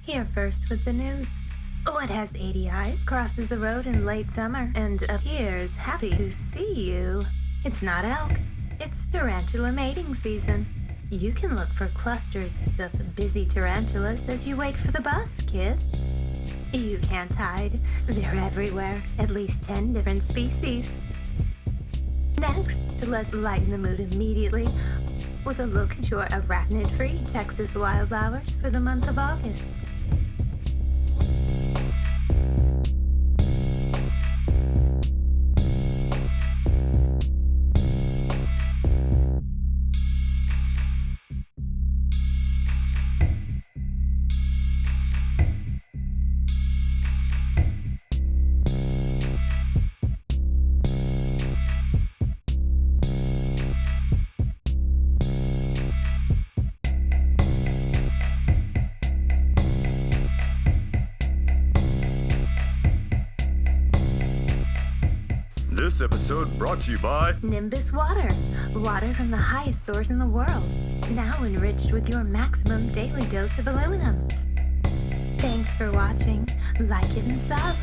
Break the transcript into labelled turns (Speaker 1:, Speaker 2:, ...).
Speaker 1: Here first with the news. What has 80 eyes, crosses the road in late summer, and appears happy to see you? It's not elk, it's tarantula mating season. You can look for clusters of busy tarantulas as you wait for the bus, kid. You can't hide, they're everywhere, at least 10 different species. Next, let's lighten the mood immediately with a look at your arachnid-free Texas wildflowers for the month of August.
Speaker 2: This episode brought to you by
Speaker 1: Nimbus Water. Water from the highest source in the world. Now enriched with your maximum daily dose of aluminum. Thanks for watching. Like it and sub.